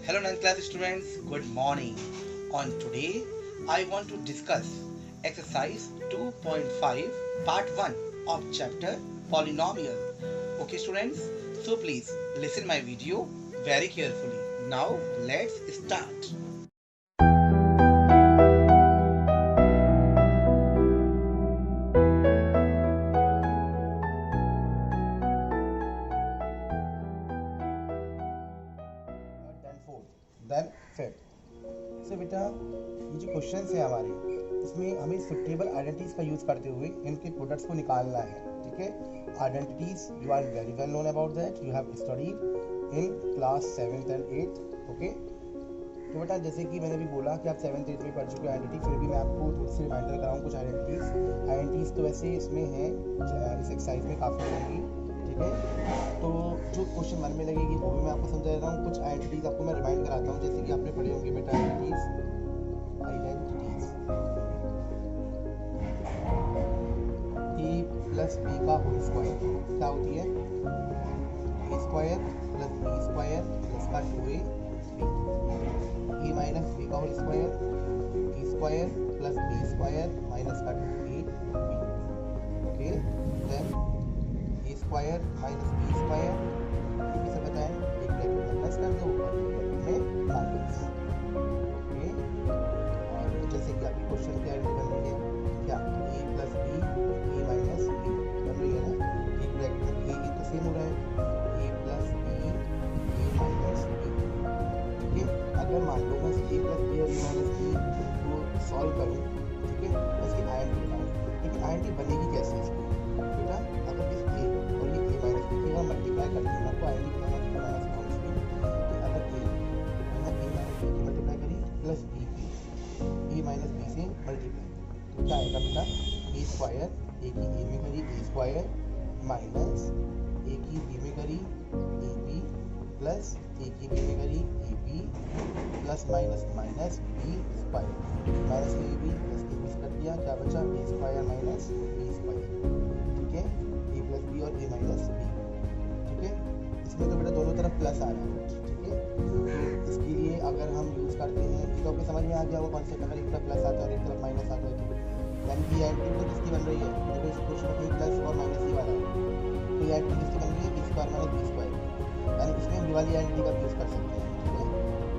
Hello 9th class students, good morning. On today, I want to discuss exercise 2.5 part 1 of chapter polynomial. Okay students, so please listen my video very carefully. Now let's start. Then fifth से बेटा ये जो question है हमारे, इसमें हमें suitable identities का use करते हुए इनके प्रोडक्ट्स को निकालना है. ठीक है, identities you are very well known about that, you have studied in class 7th and 8th. Okay, तो बेटा जैसे कि मैंने भी बोला कि आप 7th 8th में पढ़ चुके आइडेंटिटी, फिर भी मैं आपको थोड़ी सी रिमाइंडर कराऊँ कुछ आइडेंटिटीज तो वैसे इसमें हैं, इस एक्सरसाइज में काफ़ी होंगी. ठीक है, तो जो क्वेश्चन 1 में लगेगी वो भी मैं आपको समझा रहा हूँ. कुछ आइडेंटिटीज आपको मैं रिमाइंड कराता हूँ, जैसे कि आपने पढ़े होंगे बेटा आइडेंटिटीज ए प्लस बी का होल स्क्वायर क्या होती है? A square plus B square plus का 2a B. A minus B का whole square A square plus B square minus का 2a B. Okay, then A square minus B square, ये से बताएं एक ब्रैकेट में प्लस कर दो और एक ब्रैकेट में माइनस. ओके, और जैसे कि आपकी क्वेश्चन क्या बन रही है, क्या ए plus B A minus B बन रही है ना. एक ब्रैकेट में ए तो सेम हो रहा है, ए plus B A minus B. ठीक है, अगर मान लो मैं ए प्लस बी और ए माइनस बी को सॉल्व करूँ, ठीक है, इसकी आइडेंटिटी बनाऊँ, लेकिन आइडेंटिटी बनेगी कैसे इसकी बेटा? अगर इस ए और ये ए माइनस बी की हम मल्टीप्लाई करते हैं, आपको आइडेंटिटी बनाना सिखाऊँ इसकी कि अगर ए माइनस बी की मल्टीप्लाई करी प्लस बी की ए माइनस बी से मल्टीप्लाई, तो क्या आएगा बेटा? ए स्क्वायर ए की ए में करी ए स्क्वायर माइनस ए की बी में करी ए बी प्लस ए की बी में करी A B plus minus minus B square, minus A B plus A B से कर दिया, क्या बचा? A square minus B square. ठीक है, ए प्लस बी और ए माइनस बी. ठीक है, इसमें तो बेटा दोनों तरफ प्लस आ रहा है. ठीक है, इसके लिए अगर हम यूज़ करते हैं, तो आपको समझ में आ गया वो कॉन्सेप्ट, अगर एक तरफ प्लस आता है और एक तरफ माइनस आता है तो यानी कि आइडेंटिटी तो किसकी बन रही है? देखो इस क्वेश्चन में प्लस और माइनस ही वाला है, तो ये आइडेंटिटी किसकी बन रही है? B square minus B square. यानी इसमें हम वाली आइडेंटिटी का यूज़ कर सकते हैं. ठीक है,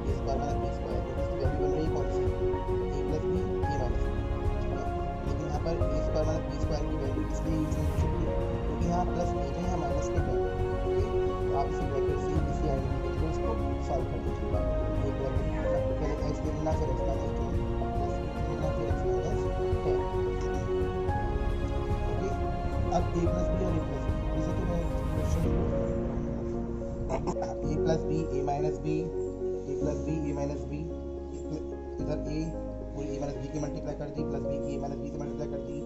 A square minus B square, तो इसकी वैल्यू बन रही है कौन सी? ए plus B A minus B. ठीक है, लेकिन यहाँ पर ए स्क्वायर माइनस बी स्क्वायर की वैल्यू इसलिए यूज नहीं हो सकती क्योंकि यहाँ प्लस ए है, यहाँ माइनस के टर्म. ठीक है, तो आप इसी ब्रैकेट से इसी आइडेंटिटी के थ्रू इसको सॉल्व कर दीजिएगा. एक ब्रैकेट पहले एक्स ले लेना, फिर एक्स माइनस 2 प्लस बी लेना, फिर एक्स माइनस 10. ओके, अब ए प्लस बी और ए प्लस बी, जैसे तो मैं question A plus B A minus B, A plus B A minus B, इधर ए और ए माइनस बी की मल्टीप्लाई कर दी, प्लस बी की ए माइनस बी से मल्टीप्लाई कर दी.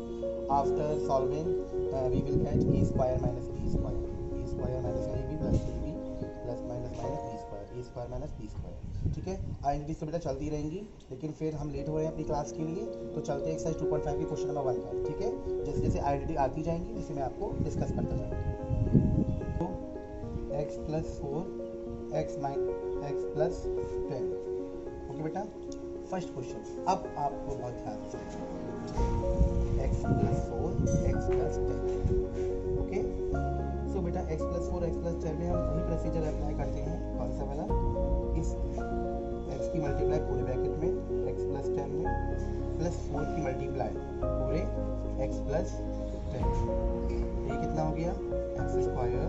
After solving we will get A square minus B square, A square minus A B plus A B plus minus minus B square, A square minus B square. ठीक है, identities तो बेटा चलती रहेंगी, लेकिन फिर हम लेट हो रहे हैं अपनी क्लास के लिए, तो चलते हैं एक्सरसाइज 2.5 के क्वेश्चन नंबर 1 पर. ठीक है, जैसे जैसे आइडेंटिटी आती जाएंगी वैसे मैं आपको डिस्कस करता जाऊँगा. तो X plus 4 X plus 10. Okay बेटा, फर्स्ट क्वेश्चन अब आपको बहुत ध्यान से X plus 4 X plus 10. Okay, so बेटा एक्स प्लस 4 एक्स प्लस 10 में हम वही प्रोसीजर अप्लाई करते हैं. कौन सा वाला? इस एक्स की मल्टीप्लाई पूरे ब्रैकेट में एक्स प्लस 10 में प्लस 4 की मल्टीप्लाई पूरे एक्स प्लस 10. ये कितना हो गया? एक्स स्क्वायर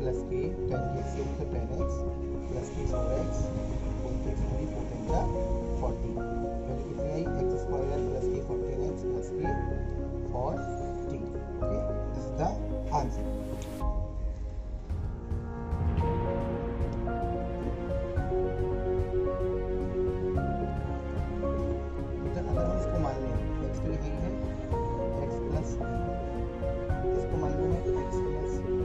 प्लस के 10 से तो 10x प्लस के 4x 4x 4 का 40. वैल्यू कितनी आई? एक्स स्क्वायर प्लस के 14x प्लस के 40. Okay, this is the answer. अगर हम इसको मान लें, एक्स तो यही है एक्स प्लस बी, इसको मान लो है X plus B.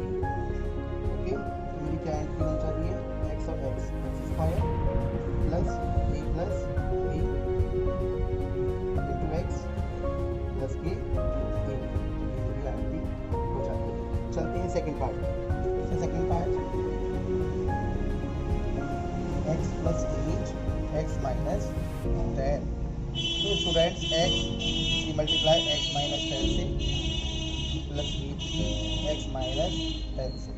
10. So students, x we multiply x minus 10 से plus b3 x minus 10 से.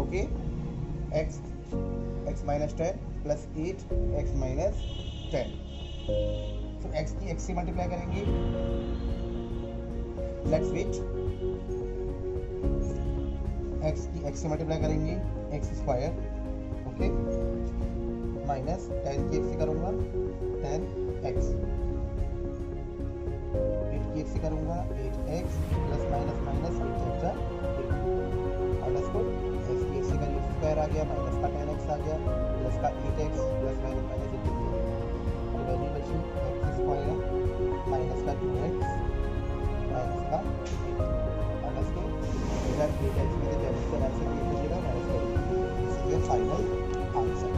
Okay, x minus 10 plus 8 x minus 10. So x की x से मल्टीप्लाई करेंगे. Let's wait. x की x से मल्टीप्लाई करेंगे x स्क्वायर. ओके, माइनस 10 की x से करूँगा 10x, 8 की x से करूँगा 8x plus minus minus 8 understood. x की x से करेंगे स्क्वायर आ गया, माइनस का 10x आ गया, प्लस का 8x प्लस माइनस माइनस 8 तो वैल्यू बची x स्क्वायर माइनस का 2x माइनस का 8 अंडरस्टूड. इधर 8x में से जब इसका आंसर ये बचेगा माइनस करेंगे. This is final answer.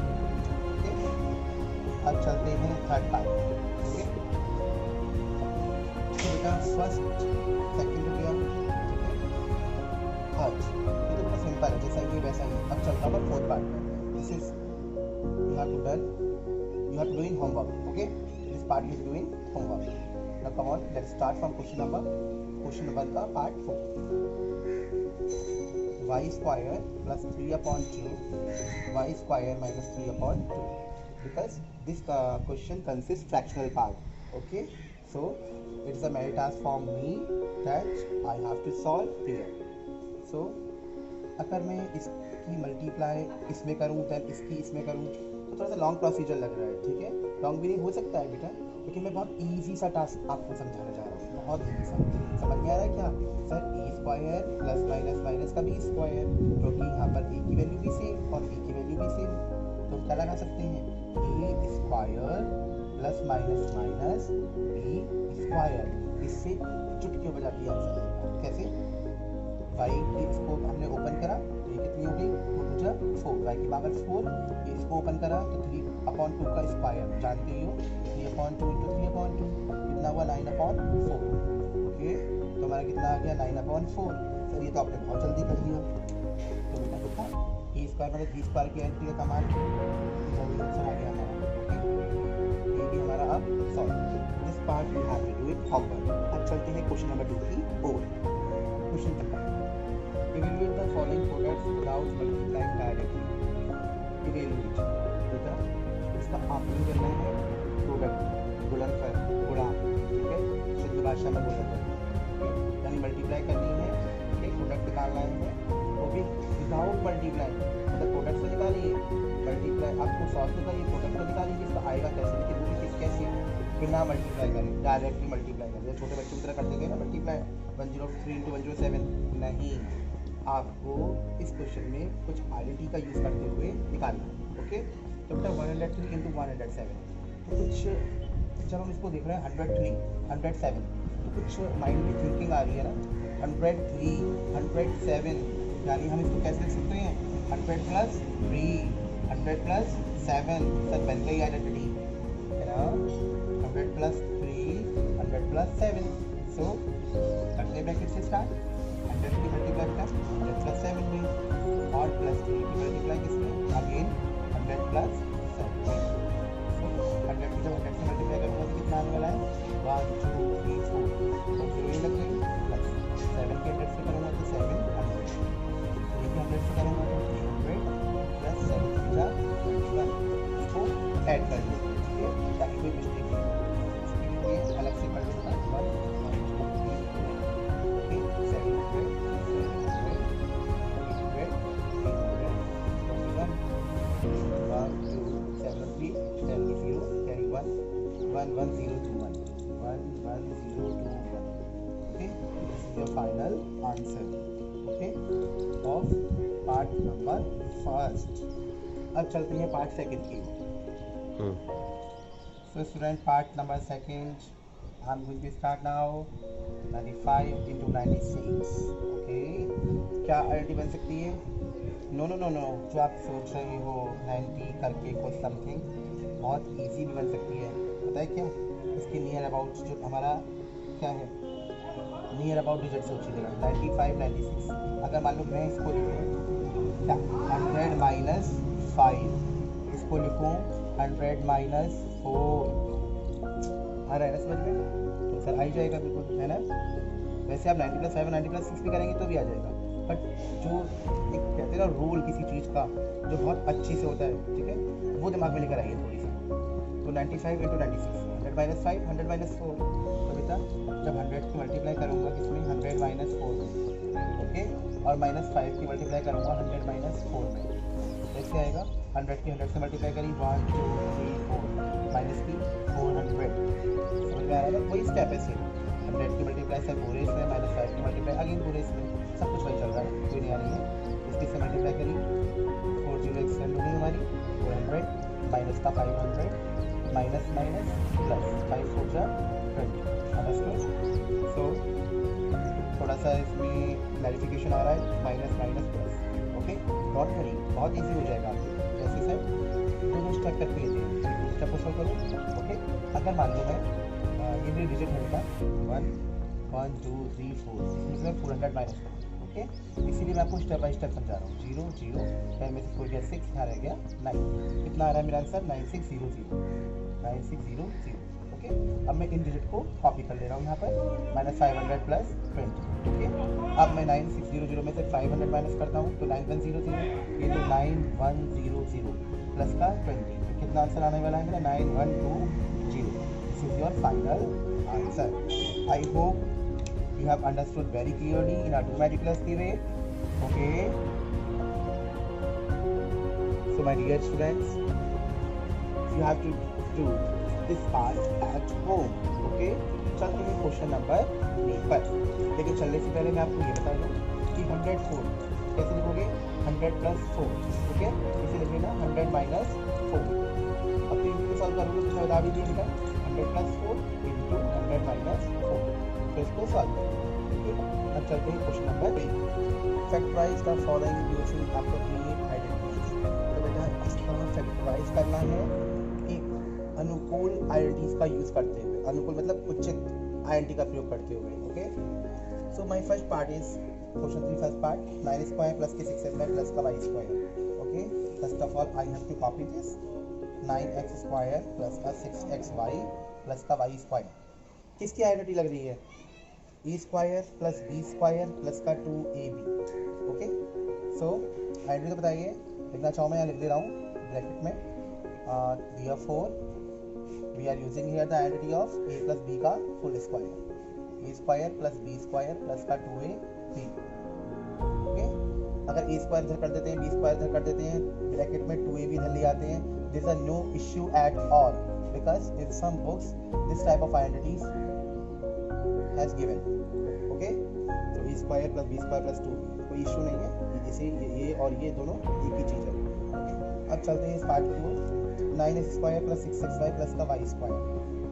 अब चलते हैं थर्ड पार्ट. ओके, तो बेटा फर्स्ट सेकंड हो गया, ठीक है. थर्ड ये तो बड़ा सिंपल है, जैसा ये वैसा ही. अब चलता हूँ फोर्थ पार्ट में. This is you have to doing homework. Okay, this part is doing homework. Now come on, let's start from question number का part 4. y square plus 3/2 y square minus 3/2, because this question consists fractional part. Okay, so it's a main task for me that I have to solve here. So अगर मैं इसकी multiply इसमें करूँ then इसकी इसमें करूँ तो थोड़ा सा लॉन्ग प्रोसीजर लग रहा है. ठीक है, लॉन्ग भी नहीं हो सकता है बेटा, लेकिन मैं बहुत इजी सा टास्क आपको समझाना चाह रहा हूँ. बहुत इजी सा. समझ में आ रहा है क्या सर? ए स्क्वायर प्लस माइनस माइनस का बी स्क्वायर, क्योंकि यहाँ पर ए की वैल्यू भी सेम और बी की वैल्यू भी सेम, तो क्या लगा सकते हैं? A square plus minus minus B square. इससे चुटकी बजा दिया आंसर. कैसे? वाई की इसको हमने ओपन करा तो ये कितनी हो गई? 2 4 वाई की पावर 4. ये इसको ओपन करा तो 3/2 का स्क्वायर जानते हो, 3/2 इंटू 3/2 कितना हुआ? 9/4. ओके, तो हमारा कितना आ गया? 9/4. सर ये तो आपने बहुत जल्दी कर दिया. तो बेटा देखा, ए स्क्वायर मतलब बी स्क्वायर की एंट्री का कमाल जल्दी आंसर आ गया हमारा. ओके, ये भी हमारा अब solve. This part we have to do it homework. अब चलते हैं क्वेश्चन नंबर 2 की ओर. Question number evaluate the following products without multiplying directly. evaluate बेटा इसका आपने करना है प्रोडक्ट गुणनफल गुणा. ठीक है, शुद्ध भाषा में गुणनफल यानी मल्टीप्लाई करनी है. ठीक, प्रोडक्ट निकालना है वो भी विदाउट मल्टीप्लाई. मतलब प्रोडक्ट से निकालिए, मल्टीप्लाई आपको सॉल्व तो करिए, प्रोडक्ट को निकालिए इसका आएगा कैसे, लेकिन वो भी कैसे? बिना मल्टीप्लाई करें, डायरेक्टली मल्टीप्लाई करें. छोटे बच्चों की तरह कर देंगे ना मल्टीप्लाई 103 into 107. नहीं, आपको इस क्वेश्चन में कुछ आइडेंटिटी का यूज़ करते हुए निकालना है. ओके, तो बेटा 103 into 107, तो कुछ जब हम इसको देख रहे हैं 103 107 तो कुछ माइंड में थिंकिंग आ रही है ना. 103 107 यानी हम इसको कैसे लिख सकते हैं? 100 प्लस 3 100 प्लस 7. सर बन गई आइडेंटिटी है ना. 100 प्लस 3 100 प्लस 7. सो करते ब्रैकेट से स्टार्ट. 100 की मल्टीप्लाई प्लस 100 प्लस 7 में और प्लस 3 की मल्टीप्लाई किसमें? Again 100 plus 7. सो 100 की जब 100 से मल्टीप्लाई करूँगा तो कितना आने वाला है? 1 2 3 4 तो 0 लग गई. प्लस 7 के 100 से करूँगा तो 700. 3 के 100 से करूँगा तो 300 प्लस 7 का 21. इसको ऐड कर लीजिए. ठीक है, ताकि कोई मिस्टेक नहीं हो. ये अलग से कर लूँगा. 11021. Okay, this is your final answer. Okay, of part number first. अब चलते हैं पार्ट सेकंड की. So student, part number second, I'm going to start now. 95 into 96. Okay, क्या आइडेंटिटी बन सकती है? नो जो आप सोच रहे हो 90 करके कुछ समथिंग, बहुत इजी भी बन सकती है. पता है क्या? इसके नियर अबाउट जो हमारा क्या है, नियर अबाउट डिजिट सोचिएगा. 95 96. अगर मान लो मैं इसको लिखूँ 100 माइनस 5, इसको लिखूँ 100 माइनस 4, आ रहा है ना समझ में? तो सर आ ही जाएगा बिल्कुल, है ना? वैसे आप 90 + 5 90 + 6 भी करेंगे तो भी आ जाएगा, बट जो एक कहते हैं ना रोल किसी चीज़ का जो बहुत अच्छे से होता है, ठीक है, वो दिमाग में लेकर आइए थोड़ी सी। तो 95 × 96, 100 - 5 100 - 4। तो बेटा जब 100 की मल्टीप्लाई करूँगा किसमें, 100 - 4 में, ओके, और -5 की मल्टीप्लाई करूँगा 100 - 4 में, कैसे आएगा? 100 की 100 से मल्टीप्लाई करी 1 2 3 4 माइनस की 400, समझ में आ रहा है ना? वही स्टेप है सेम। 100 की मल्टीप्लाई सर पूरे इसमें, -5 की मल्टीप्लाई अगेन पूरे इसमें, सब कुछ वही चल रहा है, कोई नया नहीं है। इसकी से मल्टीप्लाई करी 40 एक्सटेंड हो गई हमारी 400 माइनस का 500 माइनस माइनस प्लस 5 4 जा 20, अंडरस्टूड? सो थोड़ा सा इसमें क्लैरिफिकेशन आ रहा है, minus minus plus, okay, dot करी, बहुत ईजी हो जाएगा आपके। जैसे सर दो स्टेप करके लेते हैं, एक स्टेप को सॉल्व करो, ओके। अगर मान लो मैं ये मेरी डिजिट है बेटा 1 1 2 3 4, इसमें मैं 400 माइनस करूँ, ओके, इसीलिए मैं आपको स्टेप बाय स्टेप समझा रहा हूँ। 0 0 10 में से 4 गया 6, यहाँ रह गया 9, कितना आ रहा है मेरा आंसर? 9600, 9600, ओके। अब मैं इन डिजिट को कॉपी कर ले रहा हूँ यहाँ पर, -500 + 20, ओके। अब मैं 9600 में से 500 माइनस करता हूँ तो 9100, ये तो 9100 प्लस का 20, तो कितना आंसर आने वाला है मेरा? 9120। This is your final answer. I hope you have understood very clearly in automatic plus the way, okay? So my dear students, you have to do this part at home, okay? चलते हैं question number 3 पर, लेकिन चलने से पहले मैं आपको ये बता दूँ कि 104 कैसे लिखोगे? 100 + 4, ठीक है, इसे लिखिए ना 100 - 4। अब तो इनको सॉल्व करोगे तो मैं बता भी दिया बेटा 100 + 4 × 100 - 4, तो इसको सॉल्व। अब चलते हैं question number 3। Factorise the following using appropriate identities. तो बेटा इसका फैक्टराइज करना है एक अनुकूल आइडेंटिटीज का यूज करते हुए, अनुकूल मतलब उचित आइडेंटिटी का प्रयोग करते हुए, okay. So my first part is question 3 first part, 9² + 6xy + का y², okay. First of all I have to copy this 9x² + का 6xy + का y², किसकी आइडेंटिटी लग रही है? a² + b² + का 2ab, ओके। सो आइडेंटिटी तो बताइए, लिखना चाहूँ मैं यहाँ लिख दे रहा हूँ ब्रैकेट में, therefore we are using here the identity of a + b का फुल स्क्वायर, a² + b² + का 2ab, ओके। अगर a² इधर कर देते हैं, b² इधर कर देते हैं, ब्रैकेट में 2ab इधर ले आते हैं, there is no issue at all because in some books this type of identities has given, okay? तो a² + b² + 2, कोई इशू नहीं है, इसे ये और ये दोनों एक ही चीज़ है, okay? अब चलते हैं इस पार्ट की ओर, 9x² + 6xy + का y²,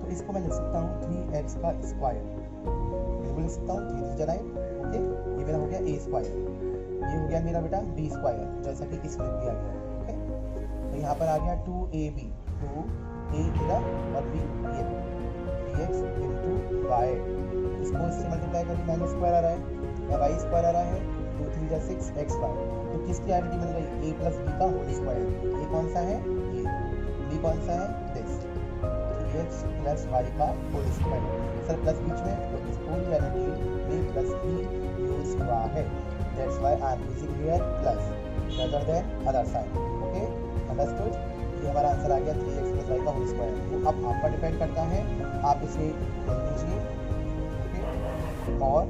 तो इसको मैं लिख सकता हूँ 3x का स्क्वायर, बिल्कुल लिख सकता हूँ 3 से 9, ओके। ये मेरा हो गया a², ये हो गया मेरा बेटा b², जैसा कि इसमें दिया गया, ओके। तो यहाँ पर आ गया 2ab, 2a इधर और b ये, dx × y, इसको इससे मल्टीप्लाई करें, -² आ रहा है या y² आ रहा है, 2 3 जा 6 xy, तो किसकी आइडेंटिटी बन गई? a + b का होल स्क्वायर। a कौन सा है? ये, b कौन सा है? दिस, 3x + y का होल स्क्वायर। सर प्लस बीच में, तो इस पूरी आइडेंटिटी में प्लस ही यूज हुआ है, that's why I am using here plus rather than other sign, okay, understood? ये हमारा आंसर आ गया 3x + y का होल स्क्वायर। तो अब आप पर डिपेंड करता है, आप इसे लिख लीजिए, ओके, और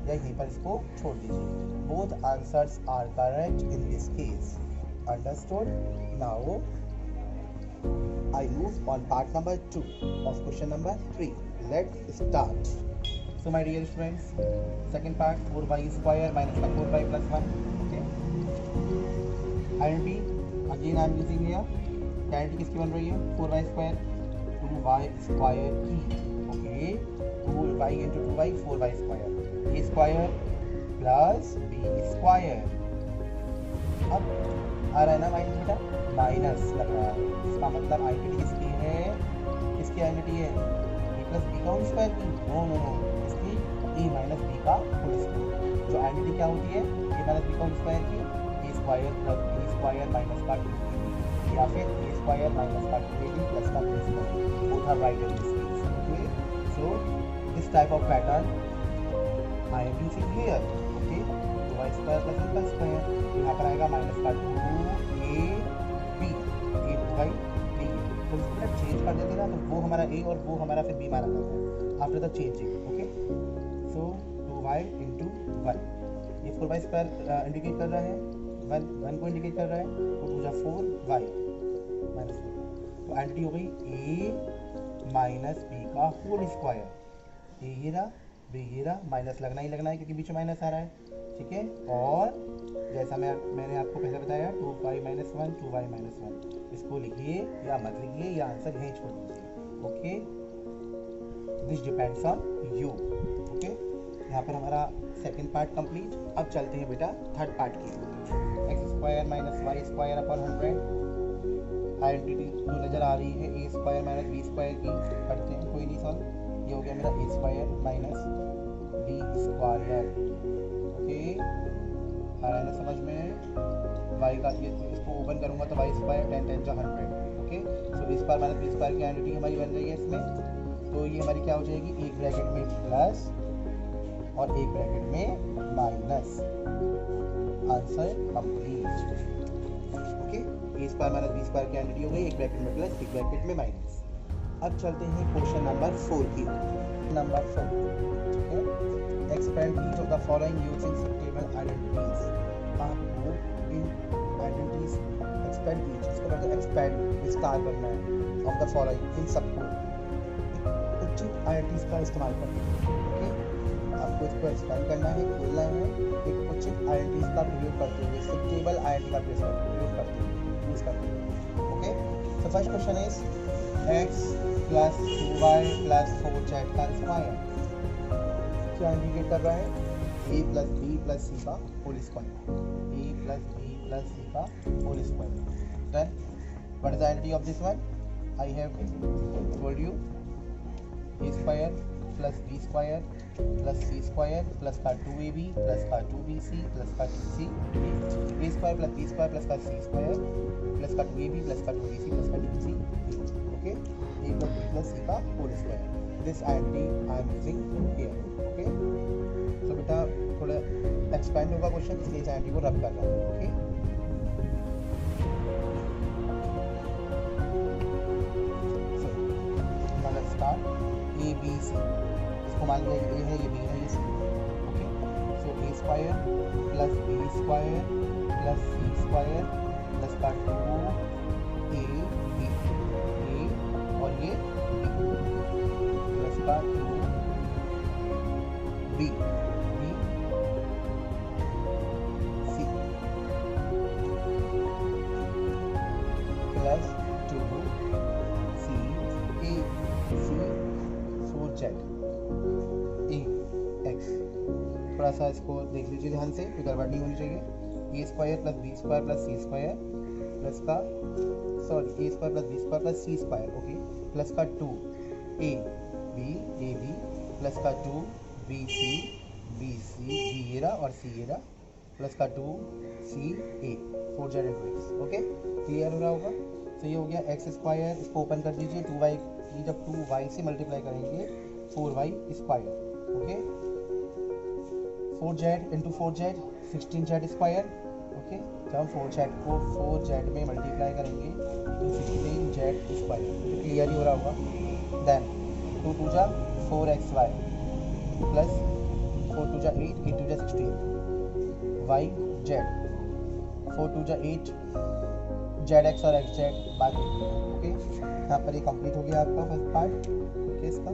या यहीं पर इसको छोड़ दीजिए। Both answers are correct in this case, understood? Now I move on part number 2 of question number 3. Let's start. So my dear friends, second part 4y² - 4y + 1, okay. Identity again I am using here. Identity किसकी बन रही है? 4y² 2y² की, okay. 2y × 2y 4y², a² + b²। अब आ रहा है ना minus बेटा, माइनस लग रहा है, इसका मतलब आइडेंटिटी किसकी है? किसकी आइडेंटिटी है? a + b का होल स्क्वायर की? नो नो नो, इसकी a - b का होल स्क्वायर। जो आइडेंटिटी क्या होती है? a - b का होल स्क्वायर की, a² + b² - का 2ab, ये या फिर ए स्क्वायर माइनस का 2ab प्लस का 3 square, both are right in this case. Okay, so this type of pattern I am using here. Okay, 2y square plus b का square, यहाँ पर आएगा माइनस का 2ab, a 2y b. तो इसको ना चेंज कर देते ना, तो वो हमारा a और वो हमारा फिर b माना जाता है after the changing. Okay, so 2y into 1, ये 4y स्क्वायर इंडिकेट कर रहा है, 1 को इंडिकेट कर रहा है, तो 2 जा 4y माइनस 4. तो आइडेंटिटी हो गई a माइनस b का होल स्क्वायर. a ये रहा, b ये रहा, माइनस लगना ही लगना है क्योंकि बीच में माइनस आ रहा है. ठीक है, और जैसा मैंने आपको पहले बताया 2y माइनस 1 2y माइनस 1, इसको लिखिए या मत लिखिए, या आंसर यहीं छोड़ दीजिए. Okay, this depends on you. Okay, यहाँ पर हमारा सेकेंड पार्ट कंप्लीट. अब चलते हैं बेटा थर्ड पार्ट की. X square minus Y square upon 100, identity जो नज़र आ रही है A square minus B square की, करते हैं, कोई नहीं सॉल्व. ये हो गया मेरा A square minus B square. Okay, आ रहा है ना समझ में. वाई का ये इसको ओपन करूँगा तो वाई स्क्वायर 10 10 जा 100. Okay, so B square minus B square की आइडेंटिटी हमारी बन रही है इसमें. तो ये हमारी क्या हो जाएगी, एक ब्रैकेट में प्लस और एक ब्रैकेट में माइनस. Answer complete. ओके, ए स्क्वायर माइनस बी स्क्वायर की आइडेंटिटी हो गई, एक ब्रैकेट में प्लस एक ब्रैकेट में माइनस. अब चलते हैं क्वेश्चन नंबर 4 की. नंबर 4, ठीक है, expand each of the following using table identities. आपको इन आइडेंटिटीज एक्सपेंड ईच, इसको मतलब एक्सपेंड विस्तार करना है, ऑफ द फॉलोइंग, इन सबको उचित आइडेंटिटीज का इस्तेमाल करते हैं. ओके, आपको इसको एक्सपेंड करना है, खोलना है, एक उचित आइडेंटिटीज का प्रयोग करते हुए, टेबल आइडेंटिटी का प्रयोग करते हुए, यूज करते हुए. Okay, so first question is x plus 2y plus 4z का स्क्वायर क्या इंडिकेट कर रहा है, a plus b plus c का whole square. a plus b plus c का whole square. Then what is the identity of this one? I have told you a square plus b square plus c square plus का 2ab plus का 2bc plus का 2c, a square plus b square plus का c square plus का 2ab plus का 2bc plus का 2c. Okay, a plus b plus c का whole square. This identity I am using here. Okay, तो बेटा थोड़ा expand होगा question, इसलिए इस आइडेंटिटी को रब कर रहा हूँ. ओके, सो मतलब स्टार्ट a b c, इसको मान लिया a है, ये b है, ये c. Okay, so a square plus b square plus c square plus का 2ab और ये b प्लस का 2b c plus 2c a c 4z a x. थोड़ा सा इसको देख लीजिए ध्यान से, कोई गड़बड़ नहीं होनी चाहिए. A square plus B square plus C square plus का A square plus B square plus C square. Okay, plus का 2 ए बी प्लस का 2 बी सी बी एरा और सी एरा प्लस का 2 सी ए 4z into x. Okay, clear हो रहा होगा. तो ये हो गया एक्स स्क्वायर, इसको ओपन कर दीजिए. 2y की जब 2y से मल्टीप्लाई करेंगे 4y square. Okay, 4z into 4z 16z square. Okay, जब हम 4z को 4z में मल्टीप्लाई करेंगे तो 16z स्क्वायर. तो क्लियर ही हो रहा होगा. देन 2 2 जा 4xy प्लस 4 2 जा 8 8 2 जा 16 yz 4 2 जा 8 zx और xz बाकी. ओके, यहाँ पर ये कंप्लीट हो गया आपका फर्स्ट पार्ट. ओके, इसका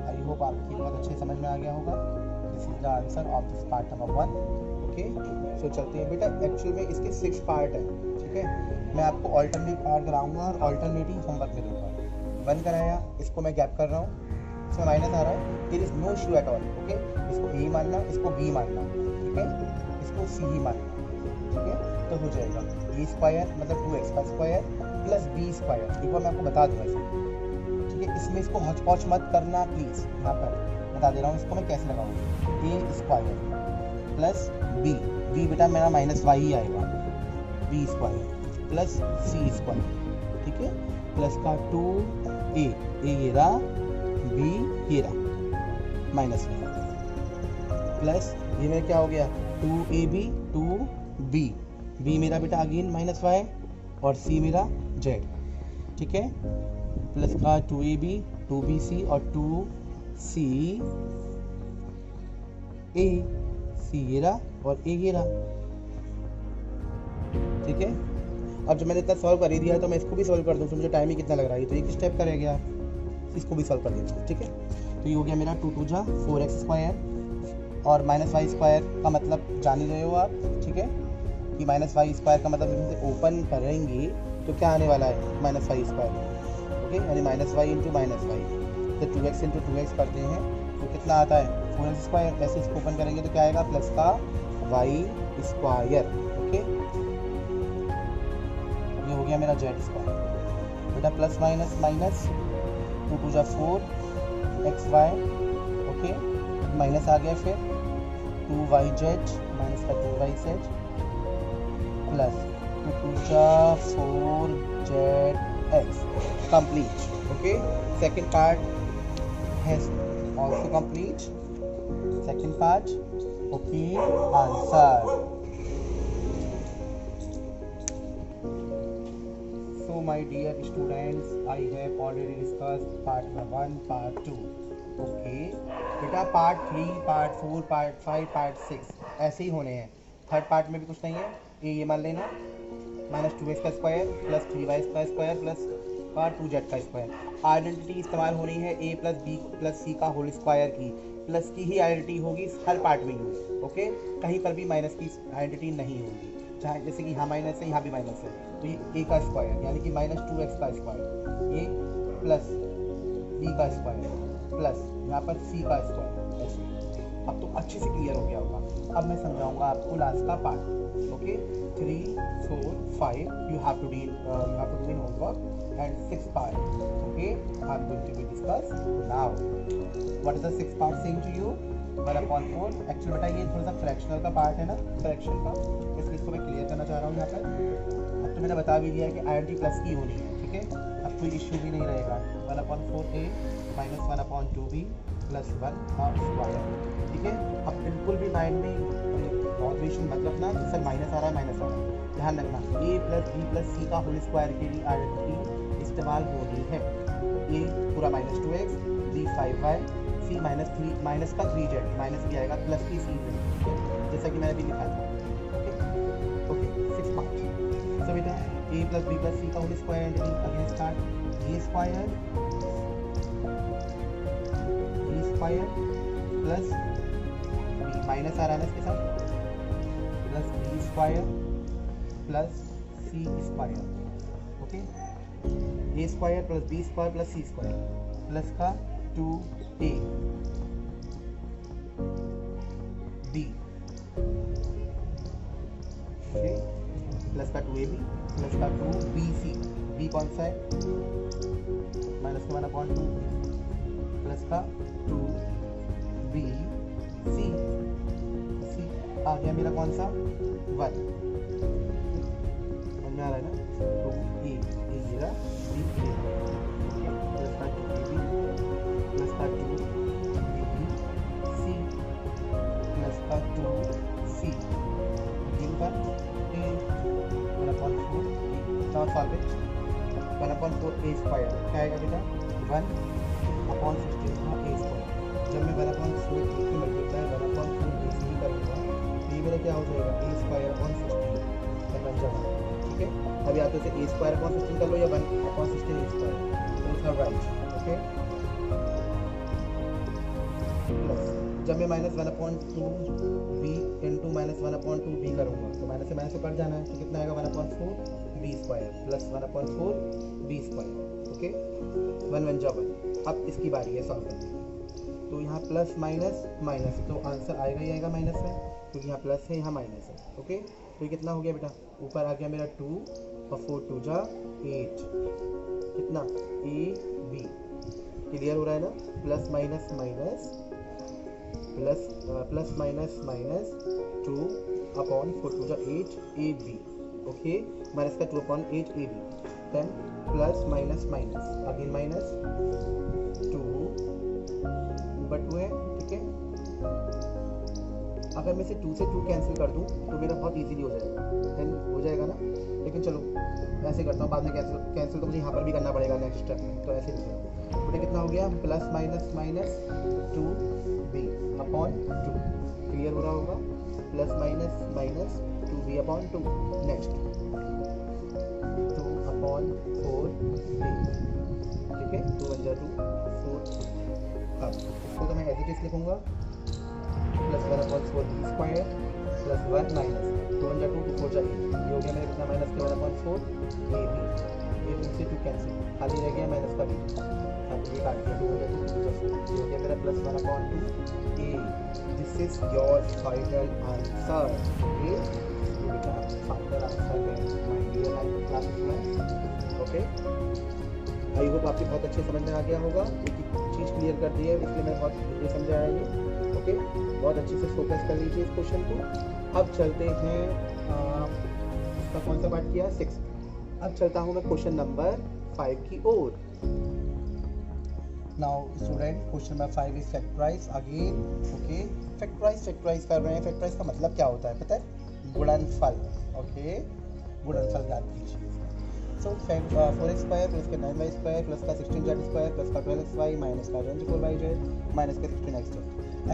आई होप आपकी बहुत अच्छे समझ में आ गया होगा. This is the answer of this part number 1. Okay, so चलते हैं बेटा. एक्चुअल में इसके 6 पार्ट हैं. ठीक है, मैं आपको ऑल्टरनेट पार्ट कराऊंगा और ऑल्टरनेटिव होमवर्क में दूंगा. 1 कराया, इसको मैं गैप कर रहा हूँ, इसमें माइनस आ रहा है, there is no issue at all. Okay, इसको ए मानना, इसको बी मानना, ठीक है, इसको सी ही मानना. ठीक है, तो हो जाएगा ए स्क्वायर मतलब 2x का स्क्वायर प्लस बी स्क्वायर. एक बार मैं आपको बता दूँ ऐसे. ठीक है, इसमें इसको हौच पौच मत करना प्लीज़. यहाँ पर बता दे रहा हूँ इसको मैं कैसे लगाऊंगा. ए स्क्वायर प्लस बी बेटा मेरा माइनस वाई ही आएगा, B square plus C square, ठीक है, प्लस का 2a, ये रहा, b ये रहा, माइनस में प्लस ये मेरा क्या हो गया 2ab 2b, b मेरा बेटा अगेन माइनस y और c मेरा z, ठीक है, प्लस का 2ab 2bc और 2c a, c ये रहा और a ये रहा, ठीक है। अब जब मैंने इतना सॉल्व कर ही दिया है तो मैं इसको भी सॉल्व कर दूँ, तो मुझे टाइम ही कितना लग रहा है, तो एक स्टेप करेगा, इसको भी सॉल्व कर देते हैं, ठीक है। तो ये हो गया मेरा 2 2 जा 4x स्क्वायर और माइनस वाई स्क्वायर का मतलब जान ही रहे हो आप, ठीक है, कि माइनस वाई स्क्वायर का मतलब जब ओपन करेंगे तो क्या आने वाला है माइनस वाई स्क्वायर, ओके, यानी minus Y into minus Y, तो 2x इंटू 2x करते हैं तो कितना आता है 4x स्क्वायर, ऐसे इसको ओपन करेंगे तो क्या आएगा प्लस का वाई स्क्वायर, ओके, ये हो गया मेरा जेड स्क्वायर बेटा, प्लस माइनस माइनस 2 2 जा 4xy, ओके, माइनस आ गया, फिर 2yz माइनस का 2yz प्लस 2 2 जा 4zx complete, okay. Second part has also complete, second part, okay, answer. So my dear students, I have already discussed part 1, part 2, okay, बेटा part 3, part 4, part 5, part 6 ऐसे ही होने हैं। Third part में भी कुछ नहीं है, ये मान लेना माइनस 2x का स्क्वायर प्लस 3y का स्क्वायर प्लस का 2z का स्क्वायर, आइडेंटिटी इस्तेमाल होनी है a plus b plus c का होल स्क्वायर की, प्लस की ही आइडेंटिटी होगी हर पार्ट में यूज, ओके, कहीं पर भी माइनस की आइडेंटिटी नहीं होगी, चाहे जैसे कि यहाँ माइनस है यहाँ भी माइनस है, तो ये a का स्क्वायर यानी कि माइनस 2x का स्क्वायर, ये प्लस b का स्क्वायर प्लस यहाँ पर c का स्क्वायर, ऐसे। अब तो अच्छे से क्लियर हो गया होगा। अब मैं समझाऊंगा आपको लास्ट का part, okay. 3 4 5 you have to do in homework and 6 part, okay, I'm going to be discuss now. What is the 6 part saying to you? 1/4, actually बेटा ये थोड़ा सा फ्रैक्शनल का पार्ट है ना, फ्रैक्शन का, इसलिए इसको मैं क्लियर करना चाह रहा हूँ यहाँ पर। अब तो मैंने बता भी दिया है कि आइडेंटिटी प्लस की होनी है, ठीक है, अब कोई इश्यू भी नहीं रहेगा। 1/4a माइनस 1/2b प्लस 1 का स्क्वायर, ठीक है। अब बिल्कुल भी माइंड में ऑब्जर्वेशन मतलब ना सर माइनस आ रहा है माइनस आ रहा है, ध्यान रखना a plus b plus c का होल स्क्वायर के लिए आइडेंटिटी इस्तेमाल होनी है। a पूरा minus 2x, b 5y, c minus का 3z, माइनस भी आएगा प्लस की c में, जैसा कि मैंने अभी लिखा था, ओके 6 पार्ट। सो बेटा a plus b plus c का whole square again start, a square plus b minus आ रहा है ना इसके साथ, plus b square plus c square, okay, a square plus b square plus c square plus का 2a b, okay, plus का 2ab plus का 2bc, b कौन सा है माइनस का 1/2 प्लस का 2bc, c आ गया मेरा कौन सा 1, समझ में आ रहा है ना, 2a ये रहा b प्लस का 2ab प्लस का 2bc प्लस का 2c, इन पर a 1/4 solve it, 1/4a square क्या आएगा बेटा 1/16 का a स्क्वायर। जब मैं 1/4 से मल्टीप्लाई 1/4 ac करूँगा तो ये मेरा क्या हो जाएगा a स्क्वायर 1/16 बन जाएगा, ठीक है। अब या तो इसे a स्क्वायर 1/16 कर लो या 1/16 a स्क्वायर, तो उसका राइट, ओके। प्लस जब मैं minus 1/2b into minus 1/2b करूँगा तो माइनस से माइनस से कट जाना है, तो कितना आएगा 1/4b square plus 1/4b square, okay, 1 जा 1। अब इसकी बारी है सॉल्व करने, तो यहाँ प्लस माइनस माइनस, तो आंसर आएगा ही आएगा माइनस में, क्योंकि यहाँ प्लस है यहाँ माइनस है, ओके। तो ये कितना हो गया बेटा, ऊपर आ गया मेरा 2 और 4 2 जा 8, कितना a b, क्लियर हो रहा है ना, plus minus minus plus minus minus 2/4 2 जा 8 a b, ओके। माइनस का 2/8 A B, then plus minus minus again minus 2 ऊपर 2 है, ठीक है। अगर मैं इसे 2 से 2 कैंसिल कर दूं तो मेरा बहुत इजीली हो जाएगा, देन हो जाएगा ना। लेकिन चलो ऐसे करता हूँ, बाद में कैंसिल तो मुझे यहाँ पर भी करना पड़ेगा नेक्स्ट स्टेप में, तो ऐसे लिखिए। बेटा कितना हो गया, plus minus minus 2b upon 2, clear हो रहा होगा। Plus minus minus 2b upon 2, next 2 upon 4b, ठीक है। 2 1 2 4। अब इसको तो मैं एज इट इज लिखूंगा, plus 1 upon 4b square plus 1 minus 2 1 2 4 जा, ये हो गया मेरे कितना, माइनस के 1 अपॉन 4 ए बी, ये से 2 कैंसिल, खाली रह गया माइनस का b, अब ये काट दिया 2 हो गया मेरा plus 1 upon 2 A. This is your final answer, okay. ये बेटा फाइनल आंसर है माय डियर 9th क्लास में, ओके। आई होप आपके बहुत अच्छे समझ में आ गया होगा, एक चीज़ क्लियर कर दी है, इसलिए मैं बहुत ये समझाया ये, ओके। बहुत अच्छे से फोकस कर लीजिए इस क्वेश्चन को। अब चलते हैं इसका कौन सा पार्ट किया, 6। अब चलता हूँ मैं क्वेश्चन नंबर 5 की ओर। Now student, question number 5 is factorise again, okay. Factorise कर रहे हैं। फैक्टराइज का मतलब क्या होता है पता है, गुणनफल, ओके। गुणनफल याद कीजिए। So 4x स्क्वायर प्लस का 9y स्क्वायर प्लस का 16z स्क्वायर प्लस का 12xy माइनस का 24yz माइनस का 16xz.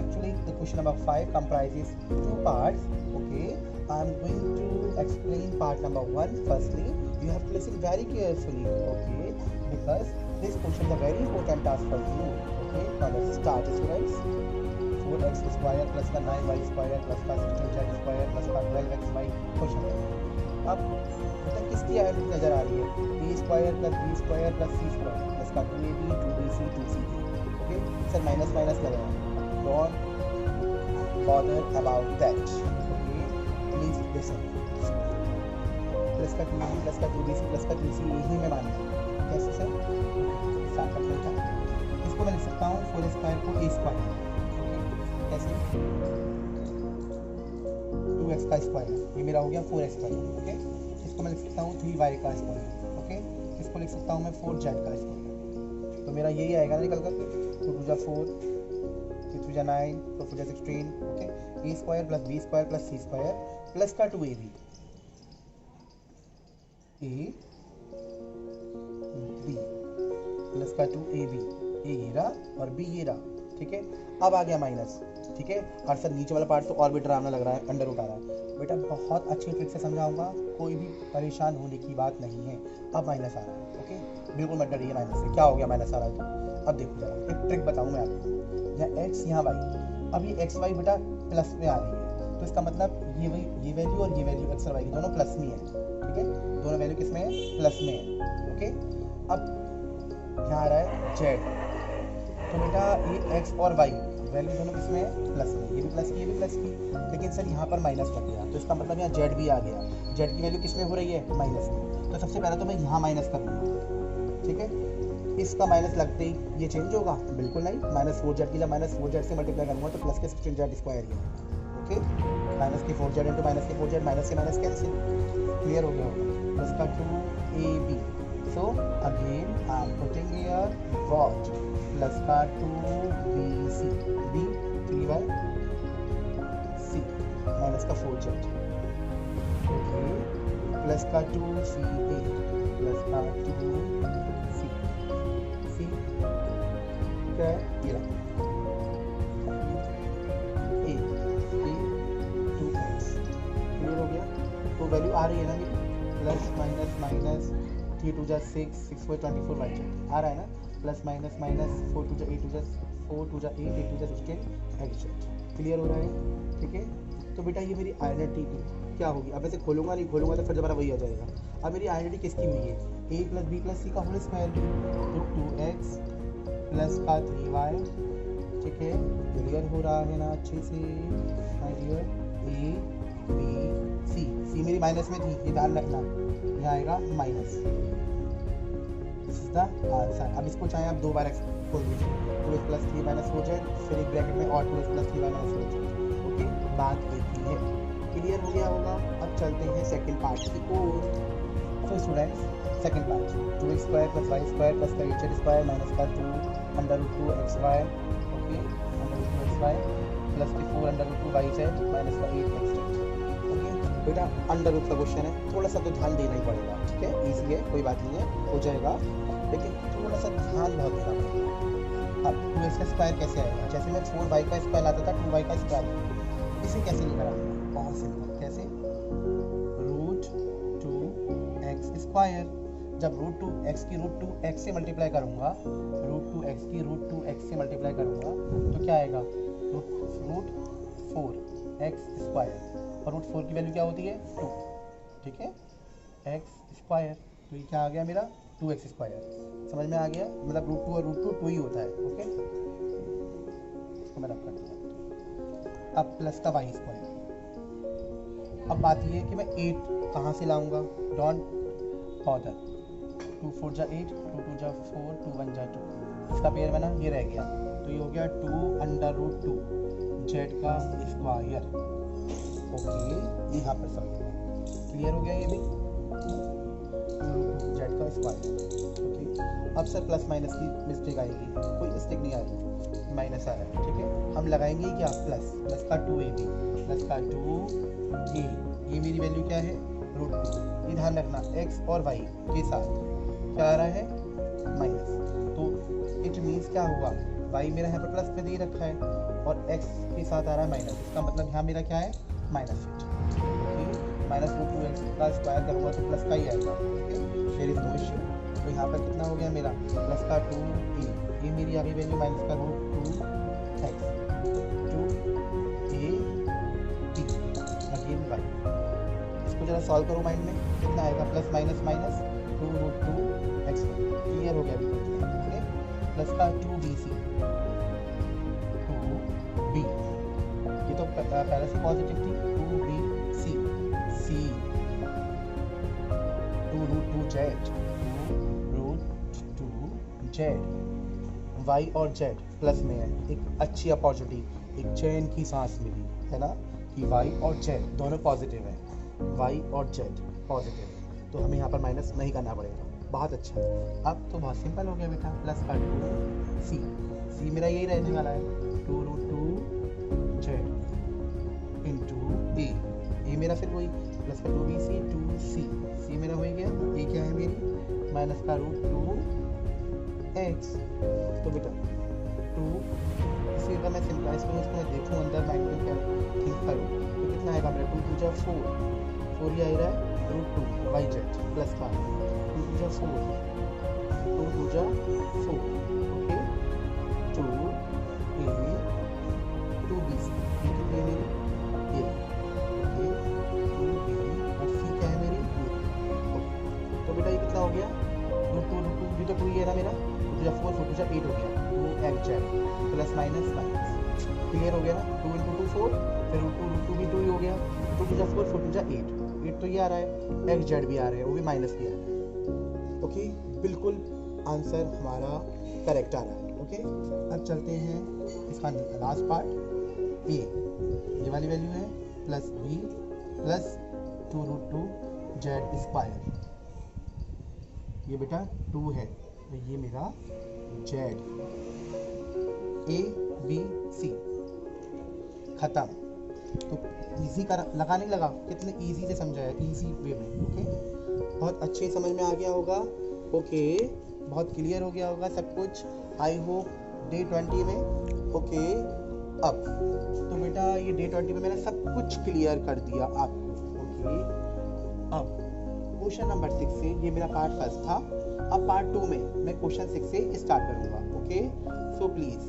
Actually, the question number 5 comprises two parts. Okay, I am going to explain part number 1. Firstly, you have to listen very carefully. Okay, because this question is a very important task for you. Okay, now let's start, students. 4x square plus का 9y square plus का 16z square plus का 12xy question. अब मतलब किसकी iron नजर आ रही है, A square plus B square plus C square plus का 2ab 2bc 2c। Okay sir, minus minus लग रहा है, don't bother about that, okay please listen. Plus का 2ab प्लस का 2bc प्लस का 2c यही मैं मानता हूँ। कैसे सर, साथ रखना था, इसको मैं लिख सकता हूँ 4 स्क्वायर को a स्क्वायर, कैसे 2x का स्क्वायर, ये मेरा हो गया 4x स्क्वायर। ओके, इसको मैं लिख सकता हूँ 3y का स्क्वायर। ओके, इसको लिख सकता हूँ मैं 4z का स्क्वायर। तो मेरा यही आएगा ना निकल कर, 2 2 जा 4, 3 3 जा 9, 4 4 जा 16। Okay, a square plus b square plus c square plus का 2ab, a b प्लस का 2ab, a ये रहा और b ये रहा। ठीक है, अब आ गया माइनस। ठीक है, और सर नीचे वाला पार्ट तो और भी डरावना लग रहा है, अंडर रूट आ रहा है। बेटा बहुत अच्छी ट्रिक से समझाऊंगा, कोई भी परेशान होने की बात नहीं है। अब माइनस आ रहा है, ओके बिल्कुल मत डरिए माइनस से। क्या हो गया माइनस आ रहा है तो? अब देखो जरा एक ट्रिक बताऊँ मैं आपको, यहाँ x यहाँ y, अब ये x y बेटा प्लस में आ रही है, तो इसका मतलब ये वैल्यू और ये वैल्यू x और y की दोनों प्लस में है। ठीक है, दोनों वैल्यू किस में है, प्लस में है। ओके, अब यहाँ आ रहा है z, तो बेटा ये x और y वैल्यू दोनों किसमें है, प्लस में, ये भी प्लस की ये भी प्लस की। लेकिन सर यहाँ पर माइनस लग गया, तो इसका मतलब यहाँ z भी आ गया। z की वैल्यू किसमें हो रही है, माइनस में। तो सबसे पहले तो मैं यहाँ माइनस करूँगा। ठीक है, इसका माइनस लगते ही ये चेंज होगा, बिल्कुल नहीं। माइनस 4z की जब माइनस 4z से मल्टीप्लाई करूँगा तो प्लस के 16z स्क्वायर ही है। ओके, माइनस के 4z इंटू माइनस के 4z, माइनस से माइनस कैंसिल, क्लियर हो गया होगा। प्लस का 2ab, so again I am putting here what, plus का 2bc, b 3y c minus का 4z, okay, plus का 2ca plus का 2c, c क्या है ये रहा a 2x, क्लियर हो गया। तो वैल्यू आ रही है ना मेरी, प्लस माइनस माइनस 3 2 जा 6 6 4 24 वाई आ रहा है ना, प्लस माइनस माइनस 4 2 जा 8 2 जा 4 2 जा 8 8 2 जा 16 एक्स, क्लियर हो रहा है। ठीक है, तो बेटा ये मेरी आइडेंटिटी क्या होगी, अब ऐसे खोलूंगा नहीं, खोलूंगा तो फिर दोबारा वही आ जाएगा। अब मेरी आइडेंटिटी किसकी हुई है, a प्लस बी प्लस सी का होल स्क्वायर, तो 2x प्लस का 3y। ठीक है, क्लियर हो रहा है ना अच्छे से my dear. a b c, c मेरी माइनस में थी, ये ध्यान रखना, यहाँ आएगा minus, this is the answer. अब इसको चाहे आप दो बार खोल दीजिए, 2x प्लस 3 माइनस 4z, फिर एक ब्रैकेट में और 2x plus 3 minus 4z। Okay, बात एक ही है, क्लियर हो गया होगा। अब चलते हैं सेकंड पार्ट की ओर। So students second part 2x square plus y square plus का z स्क्वायर माइनस का 2 under root 2xy okay under root 2xy plus के 4 अंडर रूट 2yz माइनस का 8xz ओके बेटा अंडर रूट का question है, थोड़ा सा तो ध्यान देना ही पड़ेगा, ठीक है, इजी है, कोई बात नहीं है, हो जाएगा, लेकिन थोड़ा सा ध्यान बहुत देना पड़ेगा। अब 2x का स्क्वायर कैसे आएगा, जैसे मैं 4y का स्क्वायर लाता था 2y का स्क्वायर, इसे कैसे लेकर आऊँगा, बहुत सिंपल, कैसे रूट 2x स्क्वायर, जब रूट 2x की रूट 2x से मल्टीप्लाई करूँगा, रूट 2x की रूट 2x से मल्टीप्लाई करूँगा तो क्या आएगा, रूट 4x स्क्वायर, और रूट 4 की वैल्यू क्या होती है 2, ठीक है, x स्क्वायर, तो ये क्या आ गया मेरा 2x स्क्वायर, समझ में आ गया, मतलब रूट 2 और रूट 2 ही होता है, ओके, इसको मैं रख कर दूँगा। अब प्लस का y स्क्वायर, अब बात ये है कि मैं 8 कहाँ से लाऊंगा, डोंट बॉदर, 2 4 जा 8, 2 2 जा 4, 2 1 जा 2, इसका पेयर बना, ये रह गया, तो ये हो गया 2 अंडर रूट 2 जेड का स्क्वायर, ओके, यहाँ पर समझ क्लियर हो गया, ये भी 2 जेड का स्क्वायर, ओके। अब सर प्लस माइनस की मिस्टेक आएगी, कोई मिस्टेक नहीं आएगी, माइनस आ रहा है, ठीक है, हम लगाएंगे क्या प्लस, प्लस का 2ab प्लस का 2a, ये मेरी वैल्यू क्या है रूट 2, ये ध्यान रखना x और y के साथ क्या आ रहा है माइनस, तो इट मीन्स क्या होगा, y मेरा यहाँ पर प्लस में दे रखा है और x के साथ आ रहा है माइनस, इसका मतलब यहाँ मेरा क्या है माइनस, माइनस रूट 2x का स्क्वायर करूँगा तो प्लस का ही आएगा, okay, there is no issue, तो यहाँ पर कितना हो गया मेरा प्लस का 2a, ये मेरी आ गई वैल्यू माइनस का root 2x 2a again y, इसको जरा सॉल्व करो माइंड में, कितना आएगा plus minus minus 2 root 2x, clear हो गया, ठीक है, प्लस का 2bc 2b, ये तो पहले से पॉजिटिव थी, 2bc c 2 root 2z 2 root 2z, y और z प्लस में है, एक अच्छी अपॉर्चुनिटी, एक चैन की सांस मिली है ना, कि y और z दोनों पॉजिटिव है, y और z पॉजिटिव है, तो हमें यहाँ पर माइनस नहीं करना पड़ेगा, बहुत अच्छा, अब तो बहुत सिंपल हो गया बेटा, प्लस का 2c मेरा यही रहने वाला है 2 रूट 2z इंटू a, ये मेरा फिर वही प्लस का 2bc 2c मेरा हो गया, ये क्या है मेरी माइनस का रूट 2x, तो बेटा 2 इसी अगर मैं सिंपलाइज करूँ, इसको मैं देखूँ अंदर माइंड में क्या थिंक करूँ, तो कितना आएगा मेरा 2 2 जा 4 ये आ रहा है रूट 2 yz प्लस का 2 2 जा 4 2 2 जा 4, ओके, 2a 2bc, ये कितनी है मेरी ये, ओके, 2b और c क्या है मेरी ये, तो बेटा ये कितना हो गया रूट 2 भी तो 2 ही है ना मेरा, 2 जा 4 4 जा 8 हो गया, 2xz plus minus minus, clear हो गया ना, 2 इंटू 2 4, फिर रूट 2 भी 2 ही हो गया, 2 2 जा 4 4 2 जा 8 तो ये आ रहा है, xz भी आ रहा है, वो भी माइनस भी आ रहा है, ओके, बिल्कुल आंसर हमारा करेक्ट आ रहा है, ओके। अब चलते हैं इसका लास्ट पार्ट, a, ये वाली वैल्यू है plus b plus 2 root 2z square, ये बेटा 2 है, तो ये मेरा z, a b c खत्म, तो इजी कर लगा नहीं लगा, कितने इजी से समझाया, इजी वे में, ओके, बहुत अच्छे समझ में आ गया होगा, ओके, बहुत क्लियर हो गया होगा सब कुछ, आई होप डे 20 में, ओके। अब तो बेटा ये डे 20 में मैंने सब कुछ क्लियर कर दिया आपको, ओके। अब क्वेश्चन नंबर 6 से, ये मेरा पार्ट फर्स्ट था, अब पार्ट 2 में मैं क्वेश्चन 6 से स्टार्ट करूंगा, ओके। सो प्लीज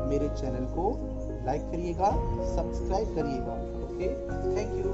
मेरे चैनल को लाइक करिएगा, सब्सक्राइब करिएगा, ओके, थैंक यू।